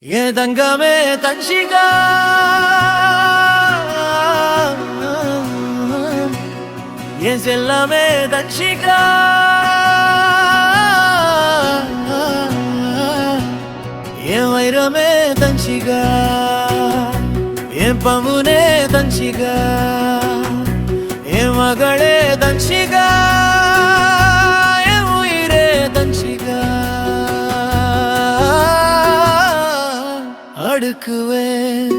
ஏ தங்கமே தன்ஷிகா என் செல்லமே தன்ஷிகா என் வைரமே தன்ஷிகா என் பமுனே தன்ஷிகா என் மகளே தன்ஷிகா என் உயிரே தன்ஷிகா அடுக்குவேன்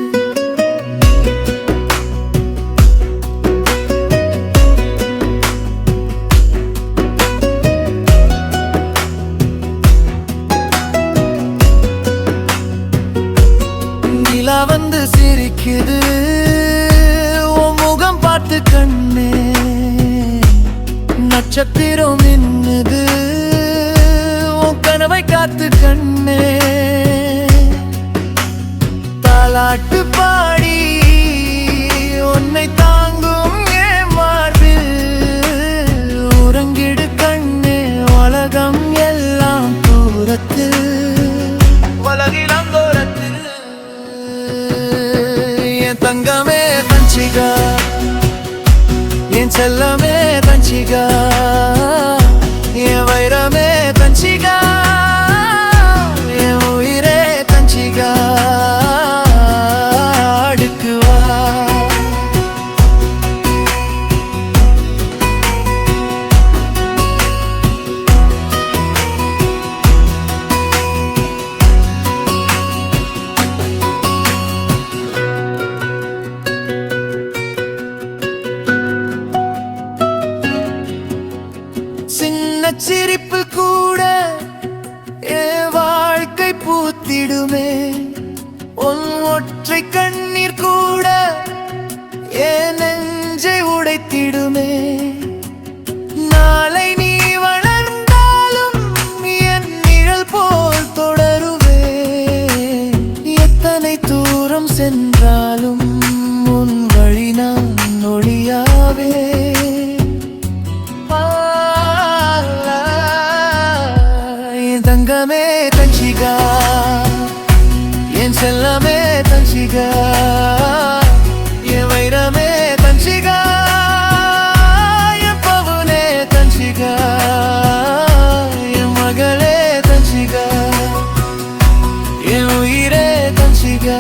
நிலா வந்து சிரிக்குது உன் முகம் பார்த்து கண்ணே நட்சத்திரம் மின்னுது உன் கனவை காத்து கண்ணே தாலாட்டு பாடி உன்னை தாங்கும் ஏன் மார்பில் உறங்கிடு கண்ணே உலகம் எல்லாம் தூரத்தில் உலகிலம் தூரத்தில் என் தங்கமே தன்ஷிகா என் செல்லமே தன்ஷிகா என் வைரமே தன்ஷிகா என் உயிரே தன்ஷிகா அடுக்குவா சின்ன சிரிப்பு கூட என் வாழ்க்கை பூத்திடுமே உன் ஒற்றை கண்ணீர் கூட என் நெஞ்சை உடைத்திடுமே நாளை நீ வளர்ந்தாலும் என் நிழல் போல் தொடருவே எத்தனை தூரம் சென்றாலும் உன் வழி நான் ஒளியாவே தங்கமே தன்ஷிகா என் செல்லமே தன்ஷிகா என் வைரமே தன்ஷிகா என் பவுனே தன்ஷிகா என் மகளே தன்ஷிகா என் உயிரே தன்ஷிகா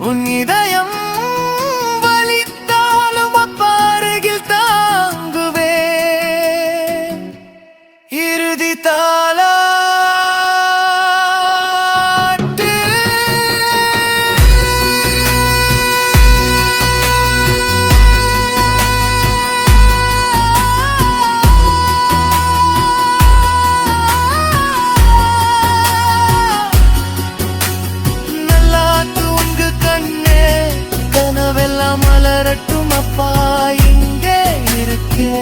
உன் இதயம் வலித்தாலும் அப்பாருகில் தாங்குவே இறுதி தாலாட்டு கனவெல்லாம் மலரட்டும் அப்பா இங்கே இருக்கே